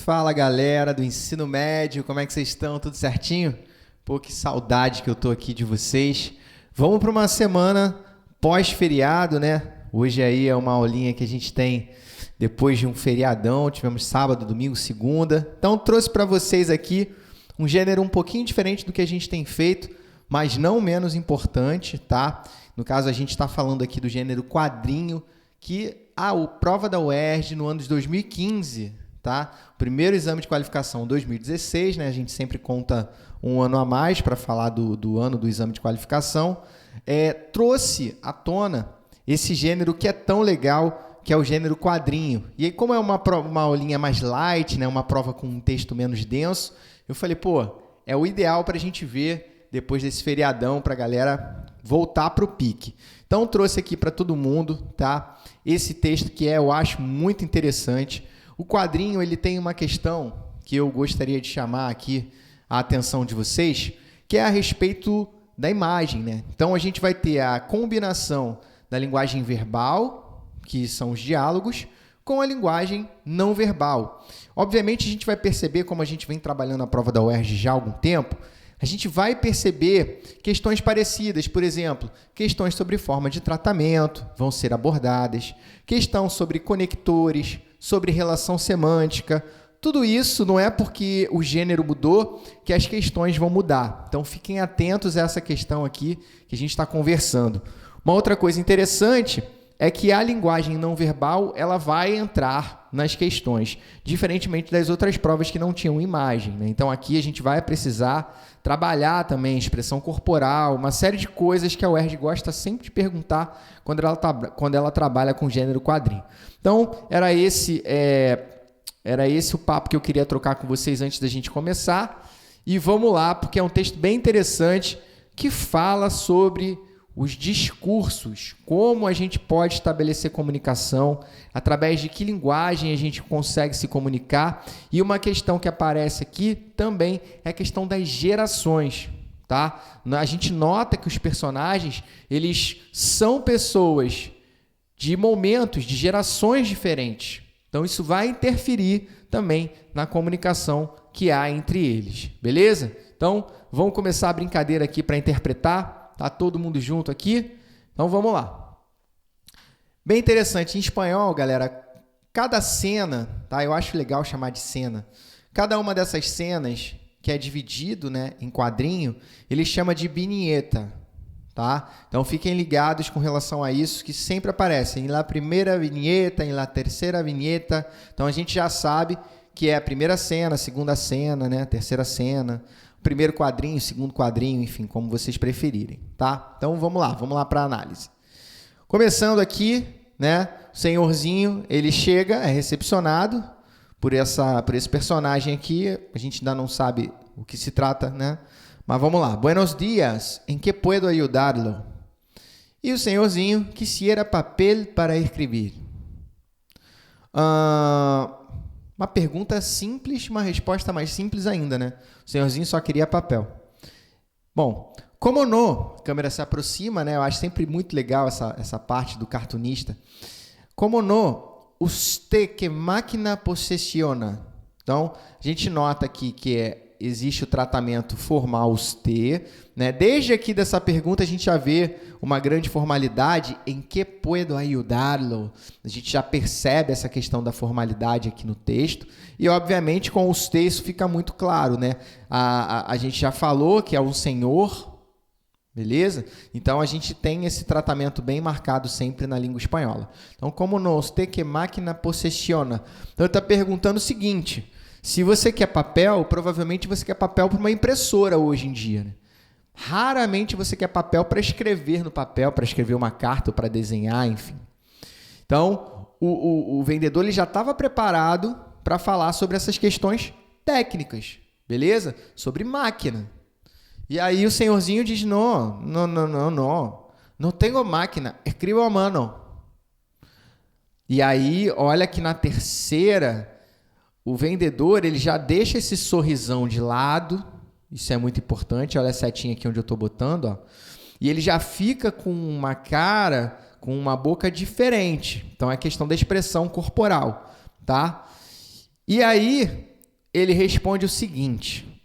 Fala galera do ensino médio, como é que vocês estão? Tudo certinho? Pô, que saudade que eu tô aqui de vocês. Vamos para uma semana pós-feriado, né? Hoje aí é uma aulinha que a gente tem depois de um feriadão, tivemos sábado, domingo, segunda. Então trouxe para vocês aqui um gênero um pouquinho diferente do que a gente tem feito, mas não menos importante, tá? No caso, a gente está falando aqui do gênero quadrinho, que a prova da UERJ no ano de 2015, tá? O primeiro exame de qualificação 2016, né? A gente sempre conta um ano a mais para falar do ano do exame de qualificação, trouxe à tona esse gênero que é tão legal, que é o gênero quadrinho. E aí, como é uma aulinha mais light, né? Uma prova com um texto menos denso, eu falei, pô, é o ideal para a gente ver depois desse feriadão, para a galera voltar para o pique. Então, trouxe aqui para todo mundo, tá? Esse texto que eu acho muito interessante. O quadrinho, ele tem uma questão que eu gostaria de chamar aqui a atenção de vocês, que é a respeito da imagem, né? Então, a gente vai ter a combinação da linguagem verbal, que são os diálogos, com a linguagem não verbal. Obviamente, a gente vai perceber, como a gente vem trabalhando na prova da UERJ já há algum tempo, a gente vai perceber questões parecidas, por exemplo, questões sobre forma de tratamento vão ser abordadas, questão sobre conectores, sobre relação semântica. Tudo isso não é porque o gênero mudou que as questões vão mudar. Então, fiquem atentos a essa questão aqui que a gente está conversando. Uma outra coisa interessante é que a linguagem não verbal ela vai entrar nas questões, diferentemente das outras provas que não tinham imagem, né? Então, aqui a gente vai precisar trabalhar também expressão corporal, uma série de coisas que a UERJ gosta sempre de perguntar quando ela trabalha com gênero quadrinho. Então, era esse o papo que eu queria trocar com vocês antes da gente começar. E vamos lá, porque é um texto bem interessante que fala sobre os discursos, como a gente pode estabelecer comunicação, através de que linguagem a gente consegue se comunicar. E uma questão que aparece aqui também é a questão das gerações, tá? A gente nota que os personagens, eles são pessoas de momentos, de gerações diferentes. Então, isso vai interferir também na comunicação que há entre eles, beleza? Então, vamos começar a brincadeira aqui para interpretar. Tá todo mundo junto aqui? Então, vamos lá. Bem interessante. Em espanhol, galera, cada cena, tá? Eu acho legal chamar de cena. Cada uma dessas cenas, que é dividido, né, em quadrinho, ele chama de viñeta, tá? Então, fiquem ligados com relação a isso, que sempre aparece em la primeira viñeta, em la terceira viñeta. Então, a gente já sabe que é a primeira cena, a segunda cena, né, a terceira cena, primeiro quadrinho, segundo quadrinho, enfim, como vocês preferirem, tá? Então, vamos lá para a análise. Começando aqui, né, o senhorzinho, ele chega, é recepcionado por esse personagem aqui, a gente ainda não sabe o que se trata, né? Mas vamos lá. Buenos dias, ¿en qué puedo ayudarlo? E o senhorzinho, quisiera papel para escrever. Uma pergunta simples, uma resposta mais simples ainda, né? O senhorzinho só queria papel. Bom, como no, a câmera se aproxima, né? Eu acho sempre muito legal essa parte do cartunista. Como no, usted que máquina posesiona. Então, a gente nota aqui que existe o tratamento formal usted, né? Desde aqui dessa pergunta a gente já vê uma grande formalidade, em que puedo ayudarlo? A gente já percebe essa questão da formalidade aqui no texto e, obviamente, com usted isso fica muito claro, né? A gente já falou que é um senhor, beleza? Então, a gente tem esse tratamento bem marcado sempre na língua espanhola. Então, como no usted que máquina posesiona? Então, ele está perguntando o seguinte: se você quer papel, provavelmente você quer papel para uma impressora hoje em dia, né? Raramente você quer papel para escrever no papel, para escrever uma carta ou para desenhar, enfim. Então, o vendedor ele já estava preparado para falar sobre essas questões técnicas, beleza? Sobre máquina. E aí o senhorzinho diz, não tenho máquina, escrevo a mano. E aí, olha que na terceira, o vendedor ele já deixa esse sorrisão de lado. Isso é muito importante. Olha a setinha aqui onde eu estou botando. Ó. E ele já fica com uma cara, com uma boca diferente. Então, é questão da expressão corporal. Tá? E aí, ele responde o seguinte: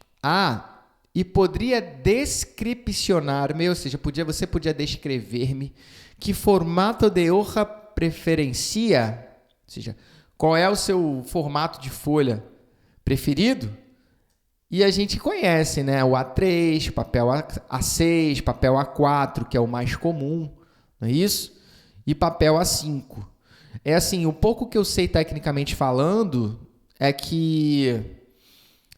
e poderia descripcionar-me, ou seja, você podia descrever-me que formato de hoja preferencia, ou seja, qual é o seu formato de folha preferido? E a gente conhece, né? O A3, papel A6, papel A4, que é o mais comum, não é isso? E papel A5. É assim, o pouco que eu sei tecnicamente falando é que,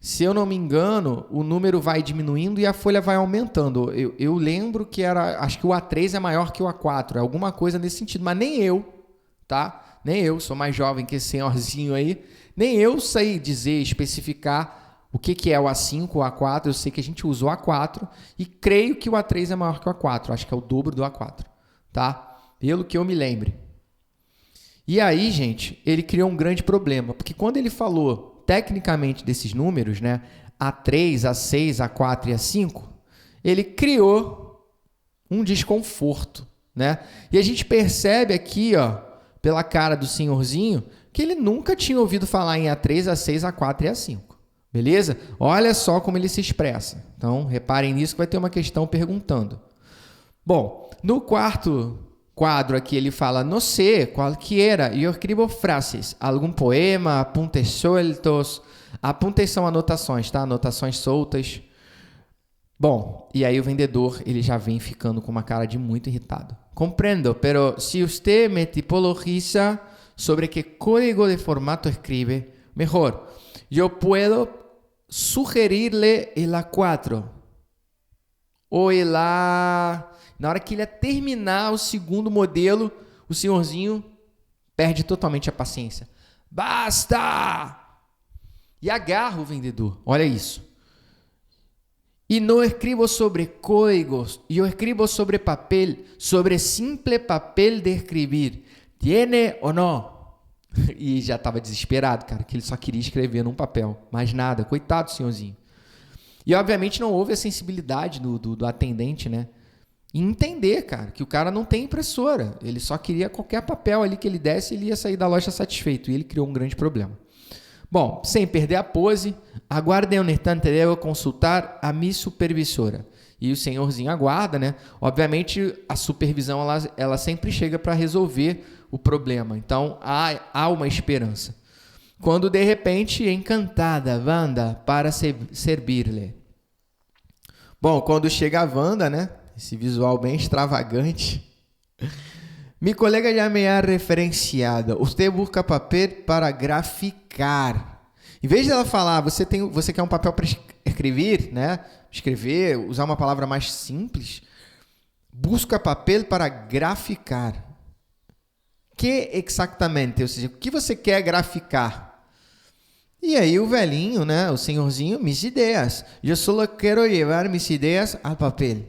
se eu não me engano, o número vai diminuindo e a folha vai aumentando. Eu lembro que acho que o A3 é maior que o A4, é alguma coisa nesse sentido, mas nem eu, tá? Nem eu, sou mais jovem que esse senhorzinho aí, nem eu sei dizer, especificar o que é o A5 ou o A4. Eu sei que a gente usa o A4 e creio que o A3 é maior que o A4, acho que é o dobro do A4, tá? Pelo que eu me lembre. E aí, gente, ele criou um grande problema, porque quando ele falou tecnicamente desses números, né, A3, A6, A4 e A5, ele criou um desconforto, né? E a gente percebe aqui, ó, pela cara do senhorzinho, que ele nunca tinha ouvido falar em A3, A6, A4 e A5. Beleza? Olha só como ele se expressa. Então, reparem nisso que vai ter uma questão perguntando. Bom, no quarto quadro aqui ele fala, não sei, qualquer, eu escrevo frases, algum poema, apuntes soltos. Apuntes são anotações, tá? Anotações soltas. Bom, e aí o vendedor, ele já vem ficando com uma cara de muito irritado. Compreendo, pero se usted me tipologiza sobre que código de formato escribe, mejor, eu puedo sugerir-lhe el A4 ou el A... Na hora que ele ia terminar o segundo modelo, o senhorzinho perde totalmente a paciência. Basta! E agarra o vendedor. Olha isso. E não escrevo sobre códigos, eu escrevo sobre papel, sobre simple papel de escrever. Tiene ou não? E já estava desesperado, cara, que ele só queria escrever num papel, mais nada. Coitado do senhorzinho. E, obviamente, não houve a sensibilidade do atendente, né? E entender, cara, que o cara não tem impressora. Ele só queria qualquer papel ali que ele desse e ele ia sair da loja satisfeito. E ele criou um grande problema. Bom, sem perder a pose, aguardem um instante, devo consultar a minha supervisora. E o senhorzinho aguarda, né? Obviamente, a supervisão, ela sempre chega para resolver o problema. Então, há uma esperança. Quando, de repente, encantada, Wanda, para servir-lhe. Bom, quando chega a Wanda, né? Esse visual bem extravagante. Mi colega já me ha referenciado. Você busca papel para graficar. Em vez de ela falar, você quer um papel para escrever, né? Escrever, usar uma palavra mais simples. Busca papel para graficar. Que exatamente? Ou seja, o que você quer graficar? E aí o velhinho, né? O senhorzinho, mis ideias. Eu só quero levar mis ideias ao papel.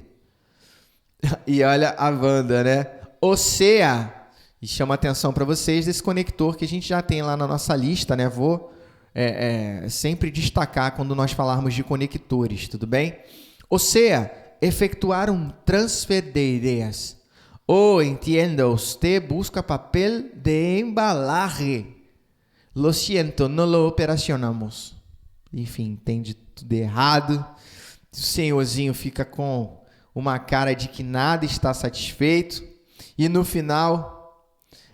E olha a Wanda, né? Ou seja, e chama atenção para vocês desse conector que a gente já tem lá na nossa lista, né? Vou sempre destacar quando nós falarmos de conectores, tudo bem? Ou seja, efetuar um transfer de ideias. Ou, entenda, você busca papel de embalaje. Lo siento, não lo operacionamos. Enfim, entende tudo errado. O senhorzinho fica com uma cara de que nada está satisfeito. E no final,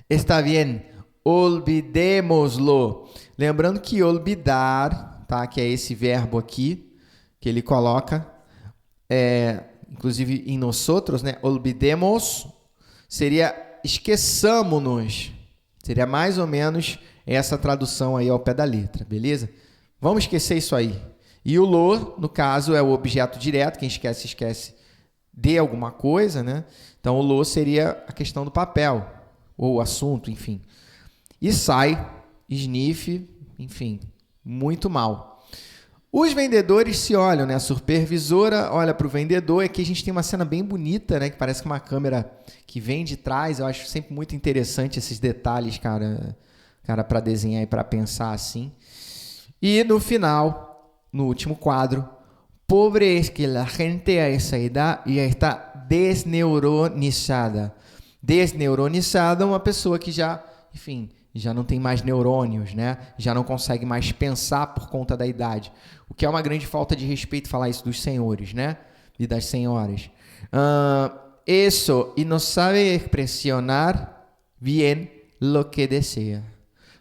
está bem, olvidémoslo. Lembrando que olvidar, tá? Que é esse verbo aqui, que ele coloca, inclusive em nosotros, né? Olvidemos, seria esqueçamo-nos. Seria mais ou menos essa tradução aí ao pé da letra, beleza? Vamos esquecer isso aí. E o lo, no caso, é o objeto direto. Quem esquece de alguma coisa, né? Então, o lo seria a questão do papel, ou assunto, enfim. E sai, sniff, enfim, muito mal. Os vendedores se olham, né? A supervisora olha para o vendedor. Aqui a gente tem uma cena bem bonita, né? Que parece que uma câmera que vem de trás. Eu acho sempre muito interessante esses detalhes, cara, para desenhar e para pensar assim. E no final, no último quadro, pobre es que la gente a esa edad ya está desneuronizada. Desneuronizada é uma pessoa que já, enfim, já não tem mais neurônios, né? Já não consegue mais pensar por conta da idade. O que é uma grande falta de respeito falar isso dos senhores, né? E das senhoras. Eso, e não sabe expressionar bien lo que desea.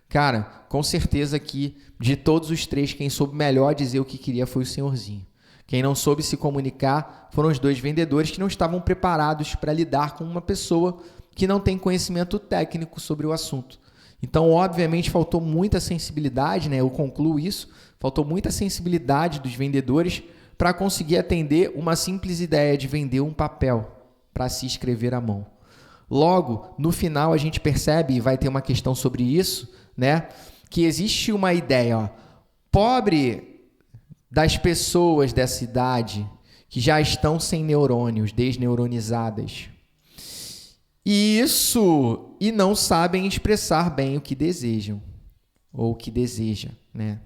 Cara, com certeza que de todos os três, quem soube melhor dizer o que queria foi o senhorzinho. Quem não soube se comunicar foram os dois vendedores que não estavam preparados para lidar com uma pessoa que não tem conhecimento técnico sobre o assunto. Então, obviamente, faltou muita sensibilidade, né? Eu concluo isso, faltou muita sensibilidade dos vendedores para conseguir atender uma simples ideia de vender um papel para se escrever à mão. Logo, no final, a gente percebe, e vai ter uma questão sobre isso, né? Que existe uma ideia, ó, pobre das pessoas dessa idade que já estão sem neurônios, desneuronizadas. E não sabem expressar bem o que desejam, ou o que deseja, né?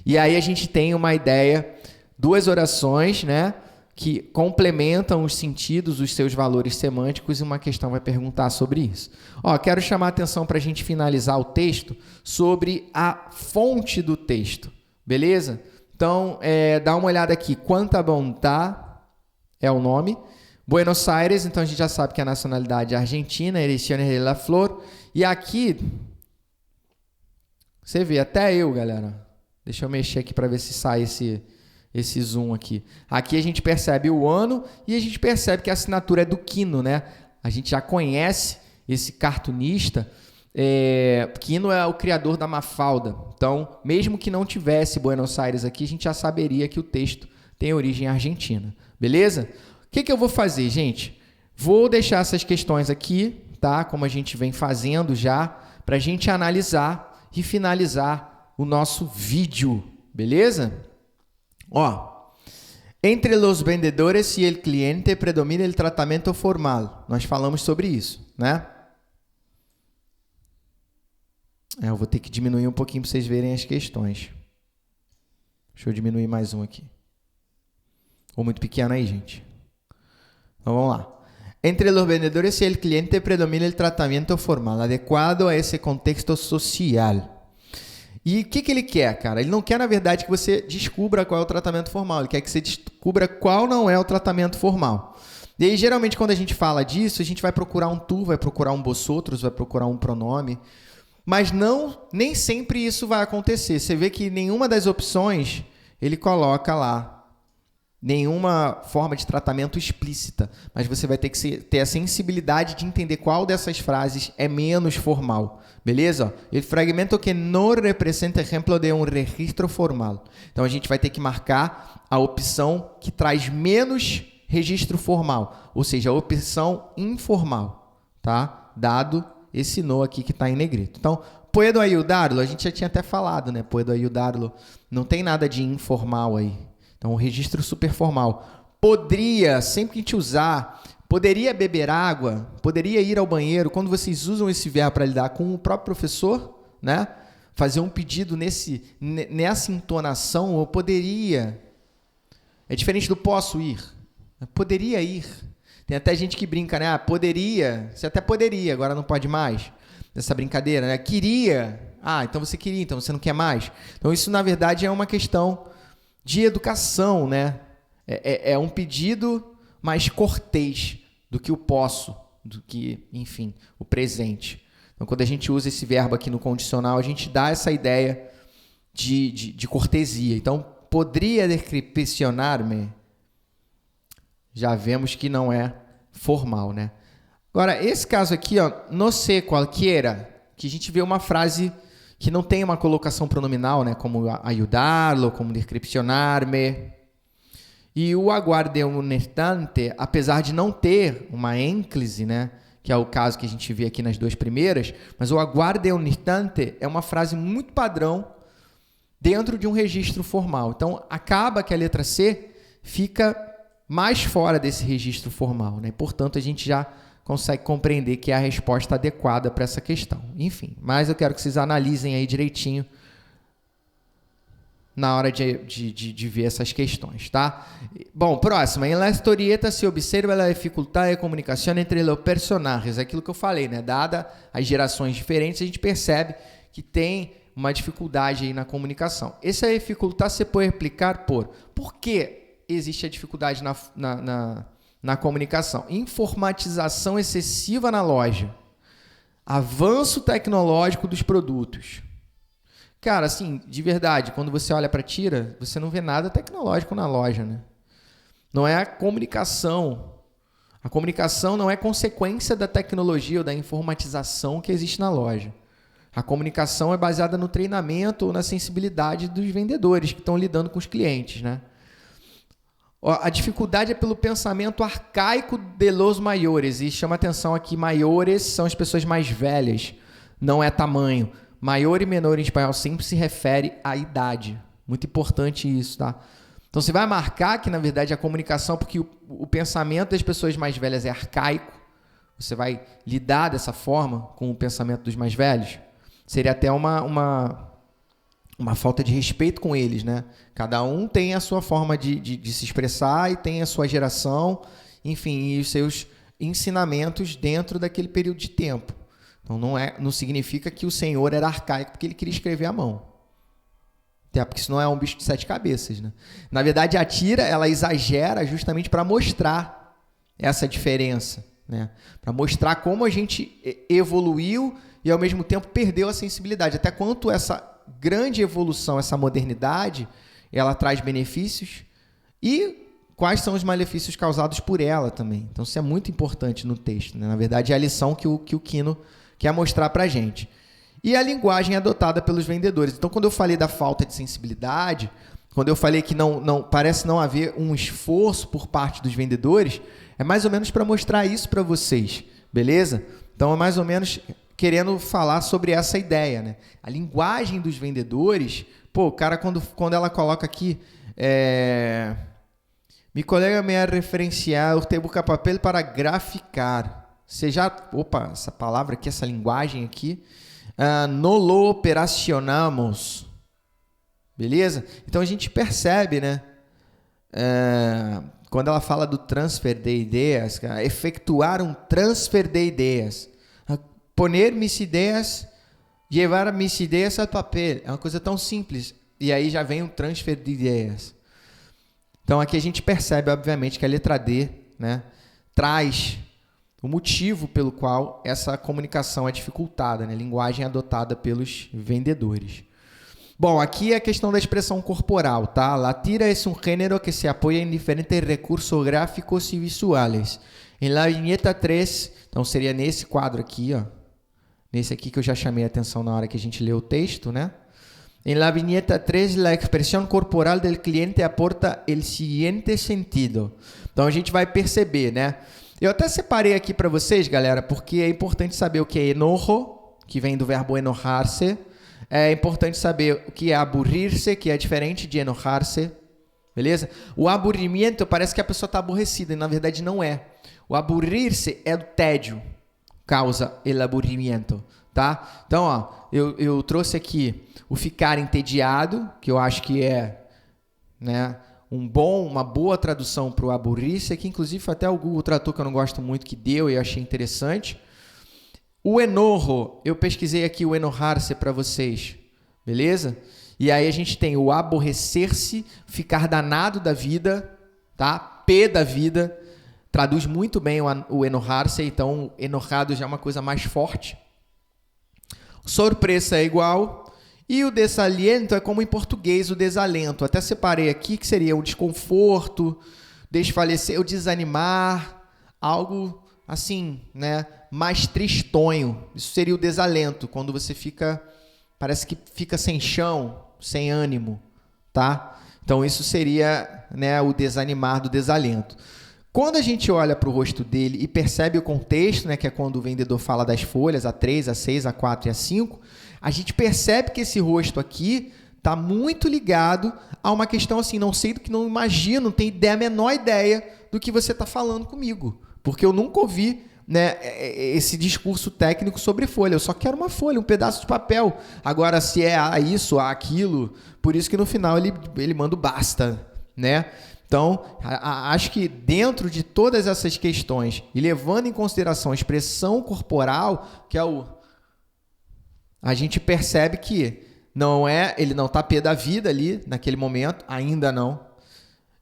E aí a gente tem uma ideia, duas orações, né, que complementam os sentidos, os seus valores semânticos, e uma questão vai perguntar sobre isso. Ó, quero chamar a atenção para a gente finalizar o texto sobre a fonte do texto, beleza? Então, dá uma olhada aqui. Quanta Bontá é o nome. Buenos Aires, então a gente já sabe que a nacionalidade é argentina, Ediciones de la Flor. E aqui, você vê, até eu, galera. Deixa eu mexer aqui para ver se sai esse zoom aqui. Aqui a gente percebe o ano e a gente percebe que a assinatura é do Quino, né? A gente já conhece esse cartunista. Quino é o criador da Mafalda. Então, mesmo que não tivesse Buenos Aires aqui, a gente já saberia que o texto tem origem argentina. Beleza? O que eu vou fazer, gente? Vou deixar essas questões aqui, tá? Como a gente vem fazendo já, para a gente analisar e finalizar o nosso vídeo. Beleza? Ó, entre os vendedores e o cliente predomina o tratamento formal. Nós falamos sobre isso, né? Eu vou ter que diminuir um pouquinho para vocês verem as questões. Deixa eu diminuir mais um aqui. Ou muito pequeno aí, gente. Então, vamos lá. Entre os vendedores e o cliente predomina o tratamento formal, adequado a esse contexto social. E o que ele quer, cara? Ele não quer, na verdade, que você descubra qual é o tratamento formal. Ele quer que você descubra qual não é o tratamento formal. E aí, geralmente, quando a gente fala disso, a gente vai procurar um tu, vai procurar um vosotros, vai procurar um pronome. Mas nem sempre isso vai acontecer. Você vê que nenhuma das opções ele coloca lá nenhuma forma de tratamento explícita. Mas você vai ter que ter a sensibilidade de entender qual dessas frases é menos formal. Beleza? O fragmento que não representa exemplo de um registro formal. Então, a gente vai ter que marcar a opção que traz menos registro formal. Ou seja, a opção informal. Tá? Dado esse no aqui que está em negrito. Então, puedo ayudarlo, a gente já tinha até falado, né? Puedo ayudarlo. Não tem nada de informal aí. Então, um registro super formal. Poderia, sempre que a gente usar, poderia beber água, poderia ir ao banheiro. Quando vocês usam esse verbo para lidar com o próprio professor, né? Fazer um pedido nessa entonação, ou poderia. É diferente do posso ir. Poderia ir. Tem até gente que brinca, né? Ah, poderia, você até poderia, agora não pode mais. Essa brincadeira, né? Queria, então você queria, então você não quer mais. Então isso, na verdade, é uma questão de educação, né? É um pedido mais cortês do que o posso, do que, enfim, o presente. Então, quando a gente usa esse verbo aqui no condicional, a gente dá essa ideia de cortesia. Então, poderia descripcionar-me? Já vemos que não é formal, né? Agora, esse caso aqui, ó, no sé qualquiera, que a gente vê uma frase que não tem uma colocação pronominal, né? Como ayudarlo, como descripcionar-me. E o aguarde un instante, apesar de não ter uma ênclise, né? Que é o caso que a gente vê aqui nas duas primeiras, mas o aguarde un instante é uma frase muito padrão dentro de um registro formal. Então, acaba que a letra C fica mais fora desse registro formal, né? Portanto, a gente já consegue compreender que é a resposta adequada para essa questão. Enfim, mas eu quero que vocês analisem aí direitinho na hora de ver essas questões, tá? Bom, próxima. Em la historieta se observa a dificuldade de comunicação entre os personagens. Aquilo que eu falei, né? Dada as gerações diferentes, a gente percebe que tem uma dificuldade aí na comunicação. Essa dificuldade se pode explicar por que existe a dificuldade na comunicação? Informatização excessiva na loja. Avanço tecnológico dos produtos. Cara, assim, de verdade, quando você olha para a tira, você não vê nada tecnológico na loja, né? Não é a comunicação. A comunicação não é consequência da tecnologia ou da informatização que existe na loja. A comunicação é baseada no treinamento ou na sensibilidade dos vendedores que estão lidando com os clientes, né? A dificuldade é pelo pensamento arcaico de los maiores. E chama atenção aqui, maiores são as pessoas mais velhas, não é tamanho. Maior e menor em espanhol sempre se refere à idade. Muito importante isso, tá? Então você vai marcar que, na verdade, a comunicação, porque o pensamento das pessoas mais velhas é arcaico, você vai lidar dessa forma com o pensamento dos mais velhos, seria até uma falta de respeito com eles, né? Cada um tem a sua forma de se expressar e tem a sua geração, enfim, e os seus ensinamentos dentro daquele período de tempo. Então não significa que o Senhor era arcaico porque ele queria escrever à mão. Até porque isso não é um bicho de 7 cabeças, né? Na verdade, a tira, ela exagera justamente para mostrar essa diferença, né? Para mostrar como a gente evoluiu e, ao mesmo tempo, perdeu a sensibilidade. Até quanto essa grande evolução, essa modernidade, ela traz benefícios e quais são os malefícios causados por ela também. Então, isso é muito importante no texto, né? Na verdade, é a lição que o Quino quer mostrar para a gente. E a linguagem adotada pelos vendedores. Então, quando eu falei da falta de sensibilidade, quando eu falei que não parece não haver um esforço por parte dos vendedores, é mais ou menos para mostrar isso para vocês, beleza? Então, é mais ou menos querendo falar sobre essa ideia, né? A linguagem dos vendedores, o cara, quando ela coloca aqui, mi colega me ha referenciado, usted busca papel para graficar. Essa palavra aqui, essa linguagem aqui, no lo operacionamos. Beleza? Então a gente percebe, né? Quando ela fala do transfer de ideias, efetuar um transfer de ideias. Poner mis ideias, levar mis ideias ao papel. É uma coisa tão simples. E aí já vem um transfer de ideias. Então aqui a gente percebe, obviamente, que a letra D, né, traz o motivo pelo qual essa comunicação é dificultada, né? Linguagem adotada pelos vendedores. Bom, aqui é a questão da expressão corporal, tá? La tira é um gênero que se apoia em diferentes recursos gráficos e visuais. Em la viñeta 3, então seria nesse quadro aqui, ó. Nesse aqui que eu já chamei a atenção na hora que a gente leu o texto, né? Em la viñeta 3, la expressão corporal del cliente aporta el siguiente sentido. Então a gente vai perceber, né? Eu até separei aqui para vocês, galera, porque é importante saber o que é enojo, que vem do verbo enojar-se. É importante saber o que é aburrir-se, que é diferente de enojar-se. Beleza? O aburrimento parece que a pessoa está aborrecida, e na verdade não é. O aburrir-se é o tédio, causa o aburrimento, tá? Então, ó, eu trouxe aqui o ficar entediado, que eu acho que é, né, uma boa tradução para o aburrir-se, que inclusive até o Google Tradutor, que eu não gosto muito, que deu e eu achei interessante. O enojo, eu pesquisei aqui o enojar-se para vocês, beleza? E aí a gente tem o aborrecer-se, ficar danado da vida, tá? P da vida, traduz muito bem o enojar-se, então enojado já é uma coisa mais forte. Sorpresa é igual. E o desaliento é como em português o desalento. Até separei aqui que seria o desconforto, desfalecer, o desanimar, algo assim, né, mais tristonho. Isso seria o desalento, quando você parece que fica sem chão, sem ânimo, tá? Então isso seria, né, o desanimar do desalento. Quando a gente olha para o rosto dele e percebe o contexto, né, que é quando o vendedor fala das folhas, a 3, a 6, a 4 e a 5, a gente percebe que esse rosto aqui está muito ligado a uma questão assim, não sei do que, não imagino, não tenho a menor ideia do que você está falando comigo, porque eu nunca ouvi né, esse discurso técnico sobre folha. Eu só quero uma folha, um pedaço de papel. Agora, se é isso, aquilo, por isso que no final ele manda o basta, né? Então, acho que dentro de todas essas questões, e levando em consideração a expressão corporal, que é a gente percebe que ele não está pé da vida ali, naquele momento, ainda não.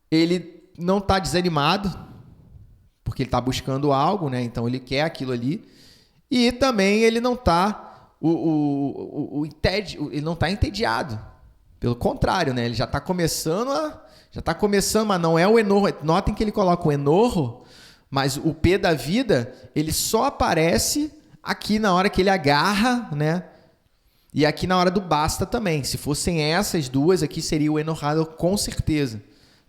Ele não está desanimado, porque ele está buscando algo, né? Então ele quer aquilo ali. E também ele não está ele não está entediado. Pelo contrário, né? Ele já está começando, mas não é o enorro. Notem que ele coloca o enorro, mas o P da vida, ele só aparece aqui na hora que ele agarra, né? E aqui na hora do basta também. Se fossem essas duas aqui, seria o enorrado com certeza.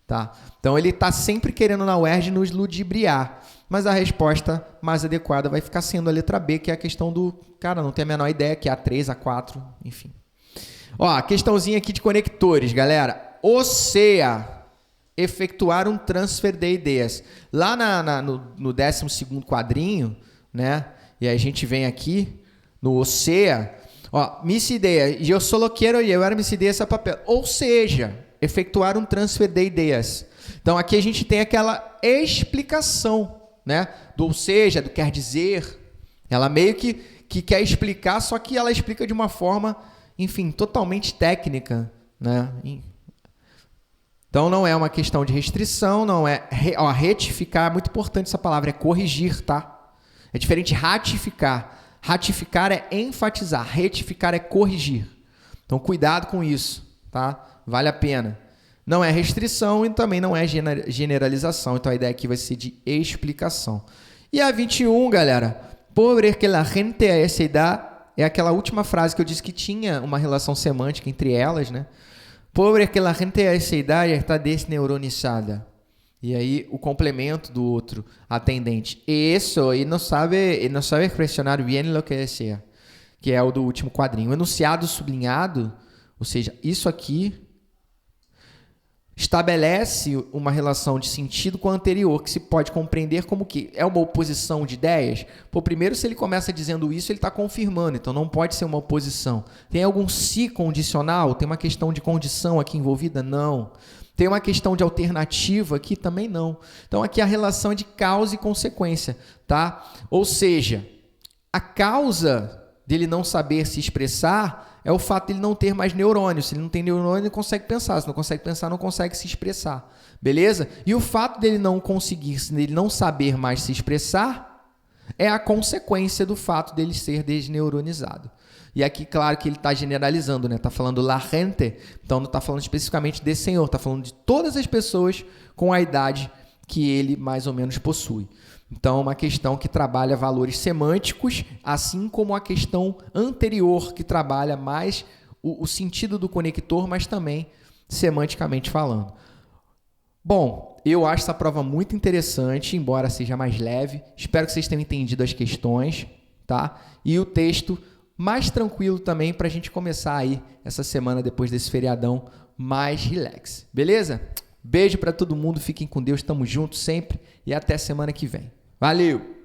Tá? Então ele está sempre querendo na UERJ nos ludibriar. Mas a resposta mais adequada vai ficar sendo a letra B, que é a questão do... Cara, não tem a menor ideia, que é A3, A4, enfim. Ó, a questãozinha aqui de conectores, galera. OSEA, efetuar um transfer de ideias. Lá no 12º quadrinho, né? E aí a gente vem aqui no OSEA. Ó, mis ideias, eu solo quero llevar mis ideias a papel. Ou seja, efetuar um transfer de ideias. Então aqui a gente tem aquela explicação, né? Do ou seja, do quer dizer. Ela meio que quer explicar, só que ela explica de uma forma, enfim, totalmente técnica, né? Então não é uma questão de restrição, não é... retificar, é muito importante essa palavra, é corrigir, tá? É diferente de ratificar. Ratificar é enfatizar, retificar é corrigir. Então cuidado com isso, tá? Vale a pena. Não é restrição e também não é generalização. Então a ideia aqui vai ser de explicação. E a 21, galera. Pobre que la gente a essa idade, é aquela última frase que eu disse que tinha uma relação semântica entre elas, né? Pobre que la gente a essa idade está desneuronizada. E aí o complemento do outro atendente. Isso, e não sabe expressionar bem o que desea. Que é o do último quadrinho. O enunciado sublinhado, ou seja, isso aqui estabelece uma relação de sentido com a anterior, que se pode compreender como que é uma oposição de ideias. Pô, primeiro, se ele começa dizendo isso, ele está confirmando, então não pode ser uma oposição. Tem algum se condicional? Tem uma questão de condição aqui envolvida? Não. Tem uma questão de alternativa aqui? Também não. Então, aqui a relação é de causa e consequência, tá? Ou seja, a causa dele não saber se expressar é o fato de ele não ter mais neurônios. Se ele não tem neurônio, ele não consegue pensar. Se não consegue pensar, não consegue se expressar. Beleza? E o fato dele não conseguir, dele não saber mais se expressar, é a consequência do fato dele ser desneuronizado. E aqui, claro que ele está generalizando, né? Está falando la gente, então não está falando especificamente desse senhor, está falando de todas as pessoas com a idade que ele mais ou menos possui. Então, é uma questão que trabalha valores semânticos, assim como a questão anterior, que trabalha mais o sentido do conector, mas também semanticamente falando. Bom, eu acho essa prova muito interessante, embora seja mais leve. Espero que vocês tenham entendido as questões, tá? E o texto mais tranquilo também para a gente começar aí essa semana, depois desse feriadão, mais relax. Beleza? Beijo para todo mundo, fiquem com Deus, tamo junto sempre e até semana que vem. Valeu!